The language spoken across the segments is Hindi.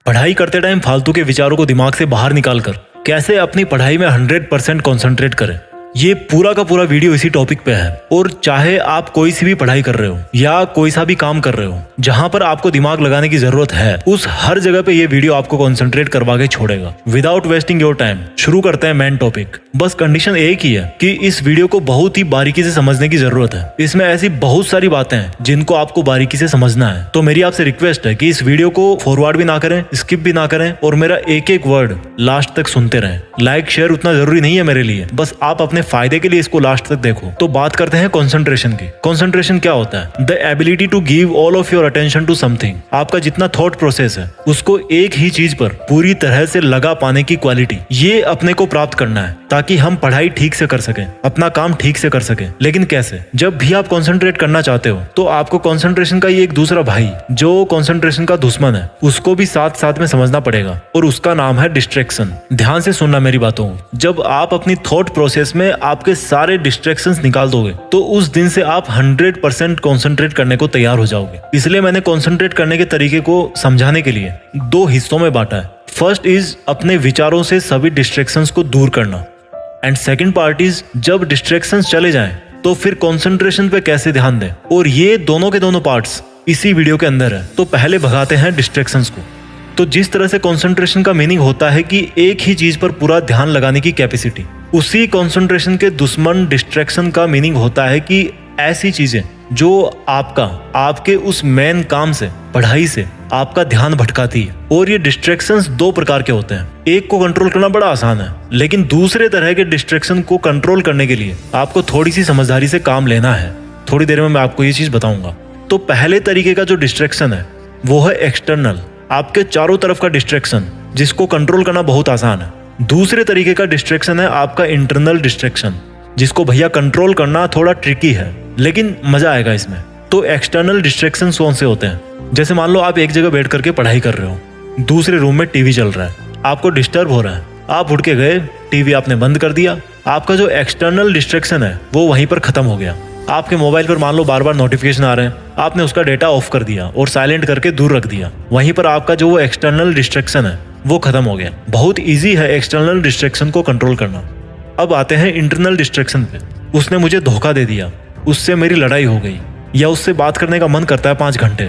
पढ़ाई करते टाइम फालतू के विचारों को दिमाग से बाहर निकालकर कैसे अपनी पढ़ाई में 100% कॉन्सेंट्रेट करें, ये पूरा का पूरा वीडियो इसी टॉपिक पे है। और चाहे आप कोई सी भी पढ़ाई कर रहे हो या कोई सा भी काम कर रहे हो जहां पर आपको दिमाग लगाने की जरूरत है, उस हर जगह पे ये वीडियो आपको कॉन्सेंट्रेट करवा के छोड़ेगा। विदाउट वेस्टिंग योर टाइम शुरू करते हैं मेन टॉपिक। बस कंडीशन एक ही है कि इस वीडियो को बहुत ही बारीकी से समझने की जरूरत है। इसमें ऐसी बहुत सारी बातें हैं जिनको आपको बारीकी से समझना है। तो मेरी आपसे रिक्वेस्ट है कि इस वीडियो को फॉरवर्ड भी ना करें, स्किप भी ना करें और मेरा एक एक वर्ड लास्ट तक सुनते रहें। लाइक शेयर उतना जरूरी नहीं है मेरे लिए, बस आप अपने फायदे के लिए इसको लास्ट तक देखो। तो बात करते हैं कंसंट्रेशन की। कंसंट्रेशन क्या होता है? The ability to give all of your attention to something. आपका जितना थॉट प्रोसेस है उसको एक ही चीज पर पूरी तरह से लगा पाने की क्वालिटी, ये अपने को प्राप्त करना है ताकि हम पढ़ाई ठीक से कर सकें, अपना काम ठीक से कर सकें। लेकिन कैसे? जब भी आप कंसंट्रेट करना चाहते हो तो आपको कंसंट्रेशन का ये एक दूसरा भाई जो कंसंट्रेशन का दुश्मन है उसको भी साथ साथ में समझना पड़ेगा और उसका नाम है डिस्ट्रैक्शन। ध्यान से सुनना मेरी बातों को। जब आप अपनी थॉट प्रोसेस में आपके सारे डिस्ट्रैक्शंस निकाल दोगे तो उस दिन से आप 100% कंसंट्रेट करने को तैयार हो जाओगे। इसलिए मैंने कंसंट्रेट करने के तरीके को समझाने के लिए दो हिस्सों में बांटा है। फर्स्ट इज अपने विचारों से सभी डिस्ट्रैक्शंस को दूर करना, एंड सेकंड पार्ट इज जब डिस्ट्रैक्शंस चले जाएं तो फिर कंसंट्रेशन पे कैसे ध्यान दें। और ये दोनों के दोनों पार्ट्स इसी वीडियो के अंदर है। तो पहले भगाते हैं डिस्ट्रैक्शंस को। तो जिस तरह से कंसंट्रेशन का मीनिंग होता है कि एक ही चीज पर पूरा ध्यान लगाने की कैपेसिटी, उसी कंसंट्रेशन के दुश्मन डिस्ट्रैक्शन का मीनिंग होता है कि ऐसी चीजें जो आपके उस मेन काम से, पढ़ाई से आपका ध्यान भटकाती है। और ये डिस्ट्रैक्शंस दो प्रकार के होते हैं। एक को कंट्रोल करना बड़ा आसान है, लेकिन दूसरे तरह के डिस्ट्रैक्शन को कंट्रोल करने के लिए आपको थोड़ी सी समझदारी से काम लेना है। थोड़ी देर में मैं आपको ये चीज बताऊंगा। तो पहले तरीके का जो डिस्ट्रैक्शन है वो है एक्सटर्नल, आपके चारों तरफ का डिस्ट्रैक्शन जिसको कंट्रोल करना बहुत आसान है। दूसरे तरीके का डिस्ट्रैक्शन है आपका इंटरनल डिस्ट्रैक्शन, जिसको भैया कंट्रोल करना थोड़ा ट्रिकी है, लेकिन मजा आएगा इसमें। तो एक्सटर्नल डिस्ट्रैक्शन कौन से होते हैं? जैसे मान लो आप एक जगह बैठ करके पढ़ाई कर रहे हो, दूसरे रूम में टीवी चल रहा है, आपको डिस्टर्ब हो रहा है, आप उठ के गए, टीवी आपने बंद कर दिया, आपका जो एक्सटर्नल डिस्ट्रैक्शन है वो वहीं पर खत्म हो गया। आपके मोबाइल पर मान लो बार बार नोटिफिकेशन आ रहे हैं, आपने उसका डेटा ऑफ कर दिया और साइलेंट करके दूर रख दिया। वहीं पर आपका जो वो एक्सटर्नल डिस्ट्रैक्शन है वो खत्म हो गया। बहुत इजी है एक्सटर्नल डिस्ट्रैक्शन को कंट्रोल करना। अब आते हैं इंटरनल डिस्ट्रैक्शन पे। उसने मुझे धोखा दे दिया, उससे मेरी लड़ाई हो गई, या उससे बात करने का मन करता है 5 घंटे,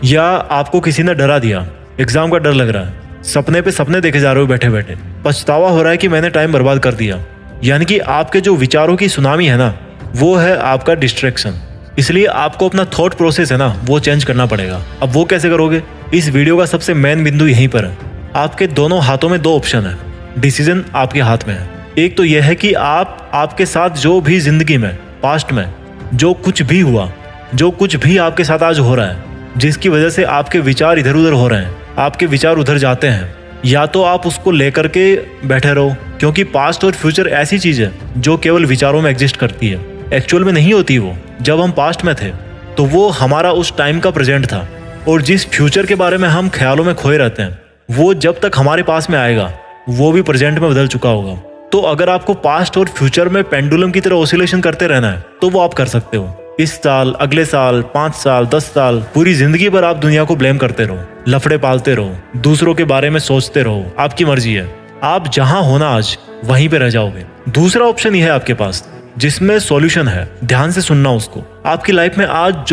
या आपको किसी ने डरा दिया, एग्जाम का डर लग रहा है, सपने पे सपने देखे जा रहे हो बैठे बैठे, पछतावा हो रहा है कि मैंने टाइम बर्बाद कर दिया। यानी कि आपके जो विचारों की सुनामी है ना, वो है आपका डिस्ट्रैक्शन। इसलिए आपको अपना थॉट प्रोसेस है ना वो चेंज करना पड़ेगा। अब वो कैसे करोगे? इस वीडियो का सबसे मेन बिंदु यहीं पर है। आपके दोनों हाथों में 2 ऑप्शन है, डिसीजन आपके हाथ में है। एक तो यह है कि आपके साथ जो भी जिंदगी में, पास्ट में जो कुछ भी हुआ, जो कुछ भी आपके साथ आज हो रहा है, जिसकी वजह से आपके विचार इधर उधर हो रहे हैं, आपके विचार उधर जाते हैं, या तो आप उसको लेकर के बैठे रहो, क्योंकि पास्ट और फ्यूचर ऐसी चीज है जो केवल विचारों में एग्जिस्ट करती है, एक्चुअल में नहीं होती। वो जब हम पास्ट में थे तो वो हमारा उस टाइम का प्रेजेंट था, और जिस फ्यूचर के बारे में हम ख्यालों में खोए रहते हैं वो जब तक हमारे पास में आएगा वो भी प्रेजेंट में बदल चुका होगा। तो अगर आपको पास्ट और फ्यूचर में पेंडुलम की तरह ऑसिलेशन करते रहना है तो वो आप कर सकते हो। इस साल, अगले साल, 5 साल, 10 साल, पूरी जिंदगी भर आप दुनिया को ब्लेम करते रहो, लफड़े पालते रहो, दूसरों के बारे में सोचते रहो, आपकी मर्जी है। आप जहां होना आज वहीं पे रह जाओगे। दूसरा ऑप्शन ये है आपके पास जिसमें सॉल्यूशन है, ध्यान से सुनना उसको। आपकी लाइफ में आज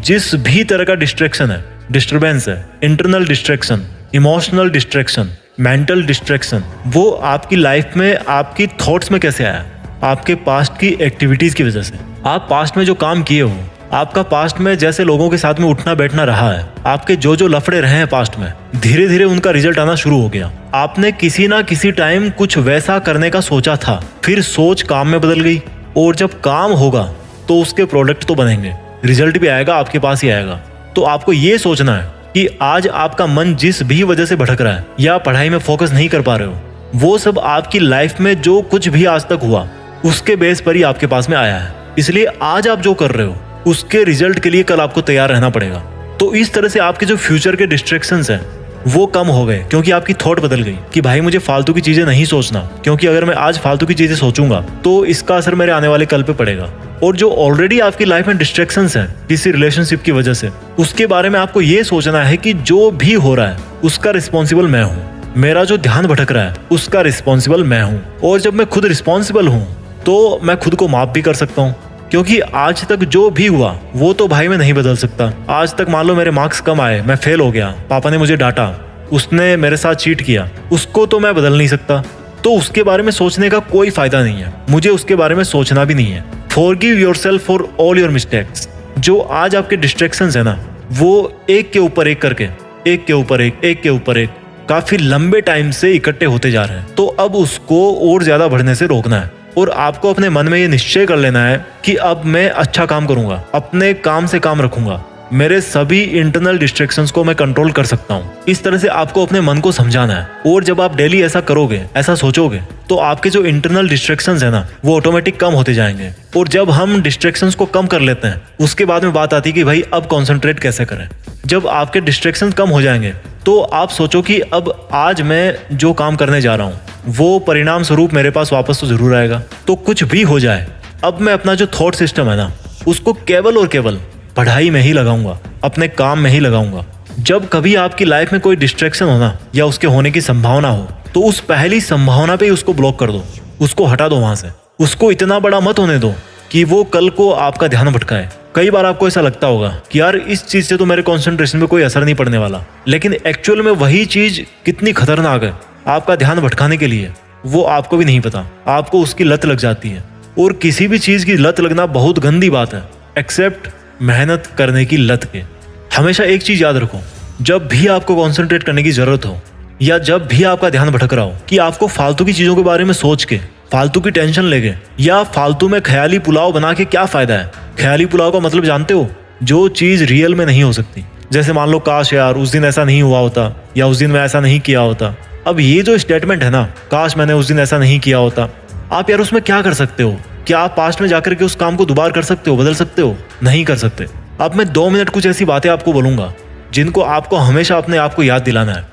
जिस भी तरह का डिस्ट्रैक्शन है, डिस्टर्बेंस है, internal distraction, emotional distraction, mental distraction, वो आपकी लाइफ में आपकी थॉट्स में कैसे आया? आपके पास्ट की एक्टिविटीज की वजह से। आप पास्ट में जो काम किए हो, आपका पास्ट में जैसे लोगों के साथ में उठना बैठना रहा है, आपके जो लफड़े रहे हैं पास्ट में, धीरे धीरे उनका रिजल्ट आना शुरू हो गया। आपने किसी ना किसी टाइम कुछ वैसा करने का सोचा था, फिर सोच काम में बदल गई, और जब काम होगा तो उसके प्रोडक्ट तो बनेंगे, रिजल्ट भी आएगा, आपके पास ही आएगा। तो आपको ये सोचना है कि आज आपका मन जिस भी वजह से भटक रहा है या पढ़ाई में फोकस नहीं कर पा रहे हो, वो सब आपकी लाइफ में जो कुछ भी आज तक हुआ उसके बेस पर ही आपके पास में आया है। इसलिए आज आप जो कर रहे हो उसके रिजल्ट के लिए कल आपको तैयार रहना पड़ेगा। तो इस तरह से आपके जो फ्यूचर के डिस्ट्रैक्शंस हैं वो कम हो गए, क्योंकि आपकी थॉट बदल गई कि भाई मुझे फालतू की चीजें नहीं सोचना, क्योंकि अगर मैं आज फालतू की चीजें सोचूंगा तो इसका असर मेरे आने वाले कल पे पड़ेगा। और जो ऑलरेडी आपकी लाइफ में डिस्ट्रैक्शंस हैं किसी रिलेशनशिप की वजह से, उसके बारे में आपको ये सोचना है कि जो भी हो रहा है उसका रिस्पॉन्सिबल मैं हूँ। मेरा जो ध्यान भटक रहा है उसका रिस्पॉन्सिबल मैं हूँ। और जब मैं खुद रिस्पॉन्सिबल हूँ तो मैं खुद को माफ भी कर सकता हूँ, क्योंकि आज तक जो भी हुआ वो तो भाई मैं नहीं बदल सकता। आज तक मान लो मेरे मार्क्स कम आए, मैं फेल हो गया, पापा ने मुझे डांटा, उसने मेरे साथ चीट किया, उसको तो मैं बदल नहीं सकता। तो उसके बारे में सोचने का कोई फायदा नहीं है, मुझे उसके बारे में सोचना भी नहीं है। Forgive yourself for all your mistakes. जो आज आपके डिस्ट्रैक्शंस है ना, वो एक के ऊपर एक करके, एक के ऊपर एक के ऊपर एक काफी लंबे टाइम से इकट्ठे होते जा रहे हैं। तो अब उसको और ज्यादा बढ़ने से रोकना है और आपको अपने मन में ये निश्चय कर लेना है कि अब मैं अच्छा काम करूंगा, अपने काम से काम रखूंगा, मेरे सभी इंटरनल डिस्ट्रैक्शंस को मैं कंट्रोल कर सकता हूँ। इस तरह से आपको अपने मन को समझाना है। और जब आप डेली ऐसा करोगे, ऐसा सोचोगे, तो आपके जो इंटरनल डिस्ट्रैक्शंस है ना, वो ऑटोमेटिक कम होते जाएंगे। और जब हम डिस्ट्रैक्शंस को कम कर लेते हैं, उसके बाद में बात आती है कि भाई अब कॉन्सेंट्रेट कैसे करें। जब आपके डिस्ट्रैक्शंस कम हो जाएंगे तो आप सोचो कि अब आज मैं जो काम करने जा रहा हूँ वो परिणाम स्वरूप मेरे पास वापस तो जरूर आएगा। तो कुछ भी हो जाए, अब मैं अपना जो थॉट सिस्टम है ना, उसको केवल और केवल पढ़ाई में ही लगाऊंगा, अपने काम में ही लगाऊंगा। जब कभी आपकी लाइफ में कोई डिस्ट्रैक्शन होना या उसके होने की संभावना हो, तो उस पहली संभावना पे ही उसको ब्लॉक कर दो, उसको हटा दो वहां से। उसको इतना बड़ा मत होने दो कि वो कल को आपका ध्यान भटकाए। कई बार आपको ऐसा लगता होगा कि यार इस चीज से तो मेरे कंसंट्रेशन में कोई असर नहीं पड़ने वाला, लेकिन एक्चुअल में वही चीज कितनी खतरनाक है आपका ध्यान भटकाने के लिए, वो आपको भी नहीं पता। आपको उसकी लत लग जाती है। और किसी भी चीज की लत लगना बहुत गंदी बात है, एक्सेप्ट मेहनत करने की लत के। हमेशा एक चीज याद रखो, जब भी आपको कंसंट्रेट करने की जरूरत हो या जब भी आपका ध्यान भटक रहा हो कि आपको फालतू की चीजों के बारे में सोच के, फालतू की टेंशन लेके या फालतू में ख्याली पुलाव बना के क्या फायदा है। ख्याली पुलाव का मतलब जानते हो? जो चीज रियल में नहीं हो सकती। जैसे मान लो काश यार उस दिन ऐसा नहीं हुआ होता, या उस दिन मैं ऐसा नहीं किया होता। अब ये जो स्टेटमेंट है ना, काश मैंने उस दिन ऐसा नहीं किया होता, आप यार उसमें क्या कर सकते हो? क्या आप पास्ट में जाकर के उस काम को दोबारा कर सकते हो, बदल सकते हो? नहीं कर सकते। अब मैं 2 मिनट कुछ ऐसी बातें आपको बोलूंगा जिनको आपको हमेशा अपने आप को याद दिलाना है।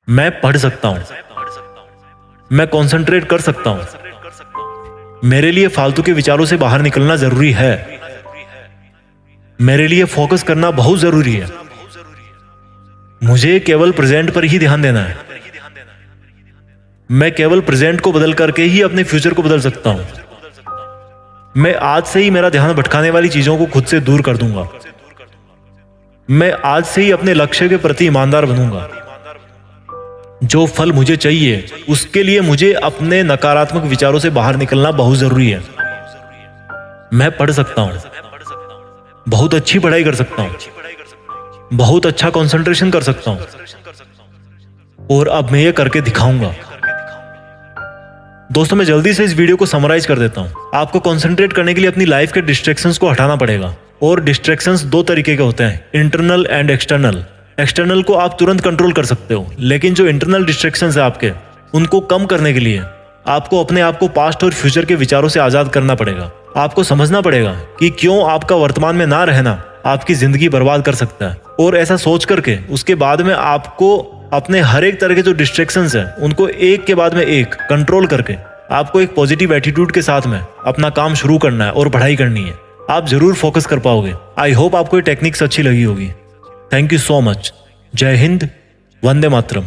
मैं पढ़ सकता हूं, मैं कंसंट्रेट कर सकता हूं, मेरे लिए फालतू के विचारों से बाहर निकलना जरूरी है, मेरे लिए फोकस करना बहुत जरूरी है, मुझे केवल प्रेजेंट पर ही ध्यान देना है, मैं केवल प्रेजेंट को बदल करके ही अपने फ्यूचर को बदल सकता हूं, मैं आज से ही मेरा ध्यान भटकाने वाली चीजों को खुद से दूर कर दूंगा, मैं आज से ही अपने लक्ष्य के प्रति ईमानदार बनूंगा। जो फल मुझे चाहिए उसके लिए मुझे अपने नकारात्मक विचारों से बाहर निकलना बहुत जरूरी है। मैं पढ़ सकता हूं, बहुत अच्छी पढ़ाई कर सकता हूं, बहुत अच्छा कंसंट्रेशन कर सकता हूं, और अब मैं ये करके दिखाऊंगा। दोस्तों, मैं जल्दी से इस वीडियो को समराइज कर देता हूं। आपको कंसंट्रेट करने के लिए अपनी लाइफ के डिस्ट्रैक्शंस को हटाना पड़ेगा। और डिस्ट्रैक्शंस 2 तरीके के होते हैं, इंटरनल एंड एक्सटर्नल। एक्सटर्नल को आप तुरंत कंट्रोल कर सकते हो, लेकिन जो इंटरनल डिस्ट्रैक्शंस है आपके, उनको कम करने के लिए आपको अपने आप को पास्ट और फ्यूचर के विचारों से आजाद करना पड़ेगा। आपको समझना पड़ेगा कि क्यों आपका वर्तमान में ना रहना आपकी जिंदगी बर्बाद कर सकता है। और ऐसा सोच करके उसके बाद में आपको अपने हर एक तरह के जो डिस्ट्रैक्शंस हैं उनको एक के बाद में एक कंट्रोल करके आपको एक पॉजिटिव एटीट्यूड के साथ में अपना काम शुरू करना है और पढ़ाई करनी है। आप जरूर फोकस कर पाओगे। आई होप आपको ये टेक्निक्स अच्छी लगी होगी। Thank you so much. जय हिंद, वंदे मातरम।